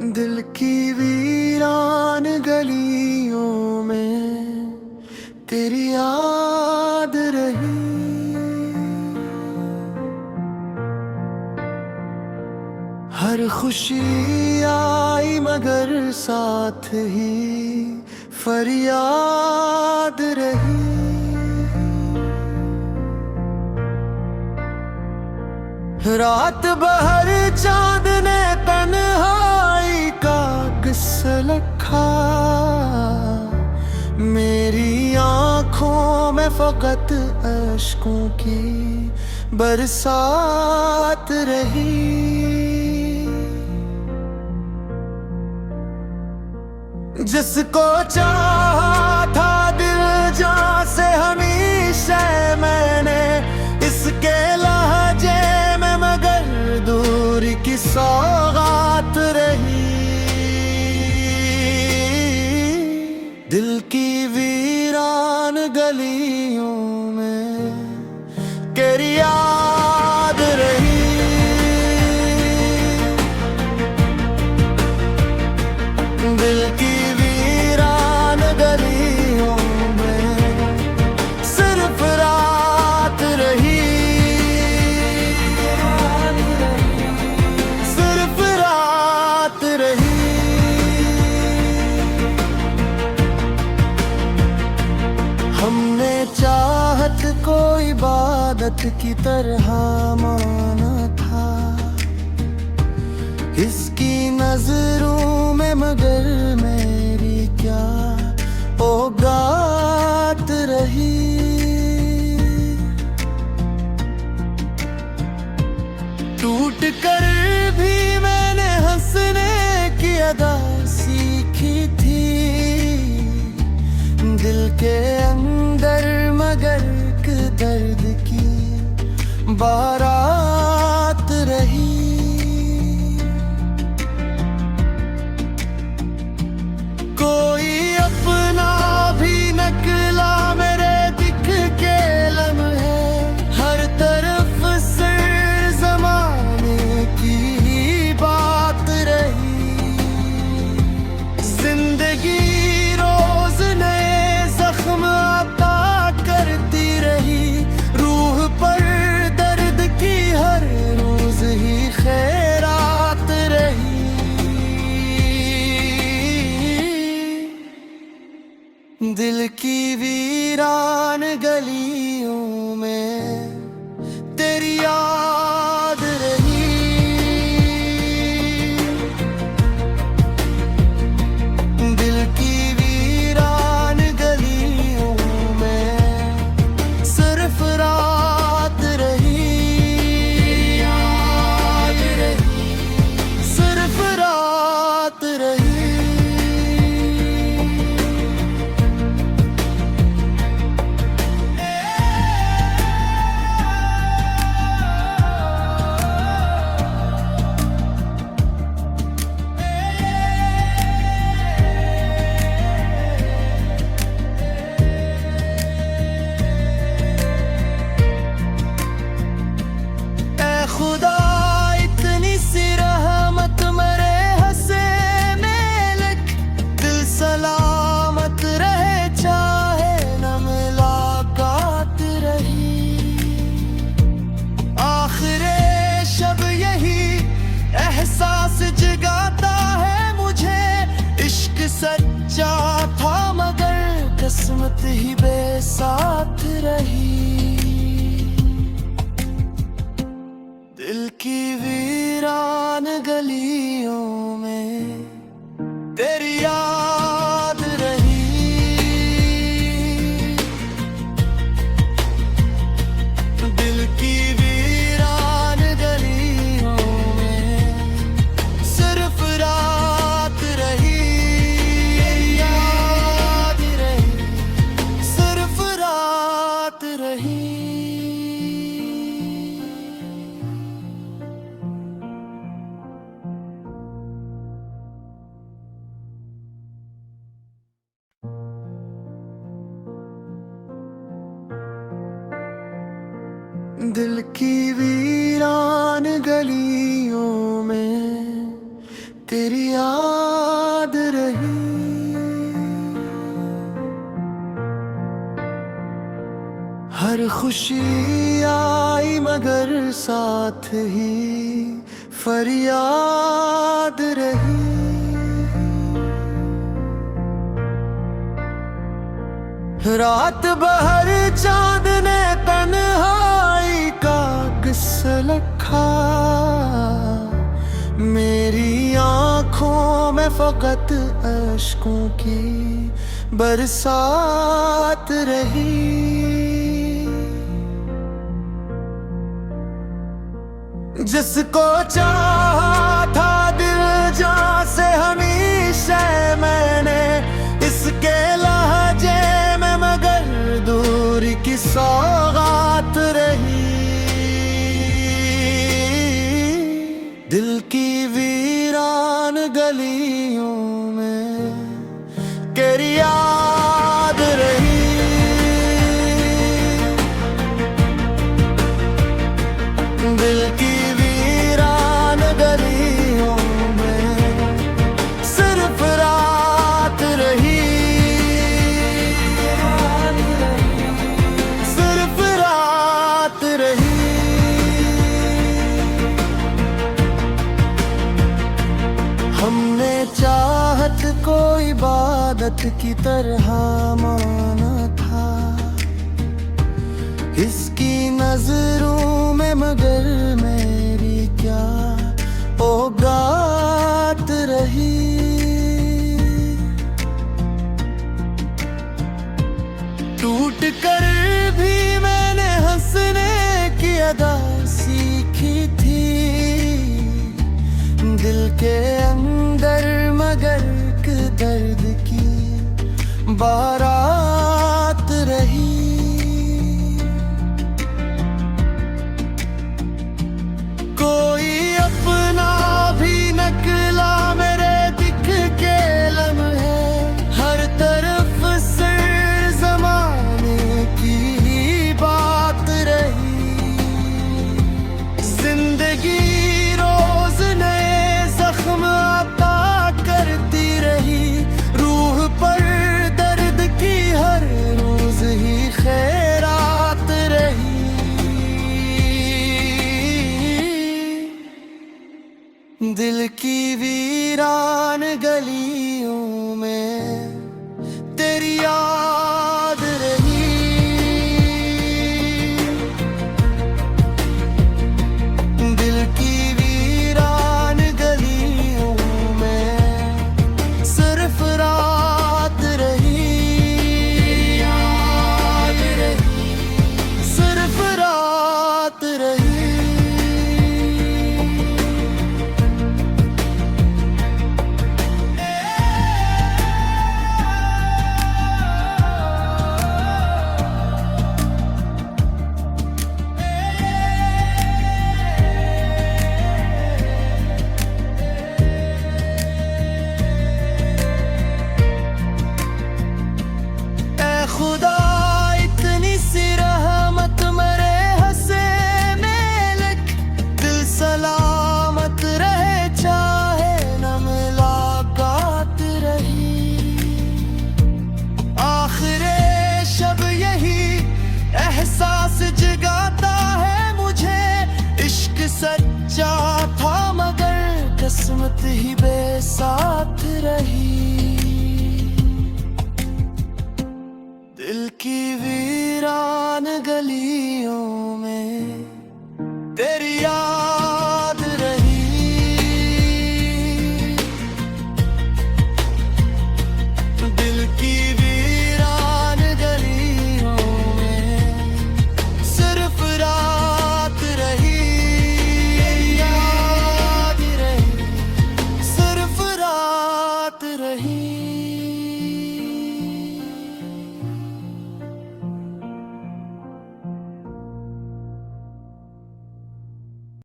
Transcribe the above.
दिल की वीरान गलियों में तेरी याद रही। हर खुशी आई मगर साथ ही फरियाद रही। रात बहर चांद ने तन्हाई का किस्सा लिखा। मेरी आंखों में फकत अश्कों की बरसात रही। जिसको चाहा था दिल जान से हमेशा मैंने, इसके लहजे में मगर दूरी की सौगात रही। दिल की वीरान गलियों में तेरी याद रही। दिल की वीरान गलियों में सिर्फ रात रही। सिर्फ रात रही। हमने चाहत को इबादत की तरह माना था, इसकी नजरों में मगर मेरी क्या औकात रही। टूट कर भी मैंने हंसने की अदा सीखी थी। दिल के अंदर मगर एक दर्द की बारात रही। कोई अपना भी नकला मेरे दिख के लम्हे, हर तरफ से जमाने की ही बात रही। जिंदगी रोज नए जख्म अता करती रही। रूह पर दर्द की हर रोज ही खैरात रही। दिल की वीरान गलियों में तेरी याद रही। दिल की वीरान गलियों में सिर्फ रात रही। याद रही। सिर्फ रात रही। खुदा इतनी सी रहमत मरे हंसे में लिख। दिल सलामत रहे चाहे न मुलाकात रही। आखिरे शब यही एहसास जगाता है मुझे। इश्क सच्चा था मगर किस्मत ही बेसाथ रही। दिल की वीरान गलियों में तेरी याद रही। दिल की वीरान गलियों में सिर्फ रात रही। याद रही। सिर्फ रात रही। दिल की वीरान गलियों में तेरी याद रही। हर खुशी आई मगर साथ ही फरियाद रही। रात बहर चांद ने तन्हाई का किस्सा लिखा। मेरी आंखों में फकत अश्कों की बरसात रही। जिसको चाहा था दिल जान से हमेशा मैंने, इसके लहजे में मगर दूरी की सौगात रही। दिल की वीरान गलियों में तेरी याद रही। दिल की वीरान गलियों में सिर्फ रात रही। सिर्फ रात रही। हमने चाहत को इबादत की तरह माना था, इसकी नजरों में मगर मेरी क्या औकात रही। टूट कर भी मैंने हंसने की अदा सीखी थी। दिल के अंदर मगर एक दर्द की बारात रही। कोई अपना भी नकला मेरे दिख के लम्हे, हर तरफ से जमाने की ही बात रही। जिंदगी रोज नए जख्म अता करती रही। रूह पर दर्द की हर रोज ही खैरात रही। दिल की वीरान गलियों में तेरी याद रही। दिल की वीरान गलियों में सिर्फ रात रही। याद रही। सिर्फ रात रही। खुदा इतनी सी रहमत मरे हंसे में लिख। दिल सलामत रहे चाहे न मुलाकात रही। आखिरे शब यही एहसास जगाता है मुझे। इश्क सच्चा था मगर किस्मत ही बेसाथ रही। दिल की वीरान गलियों में तेरी याद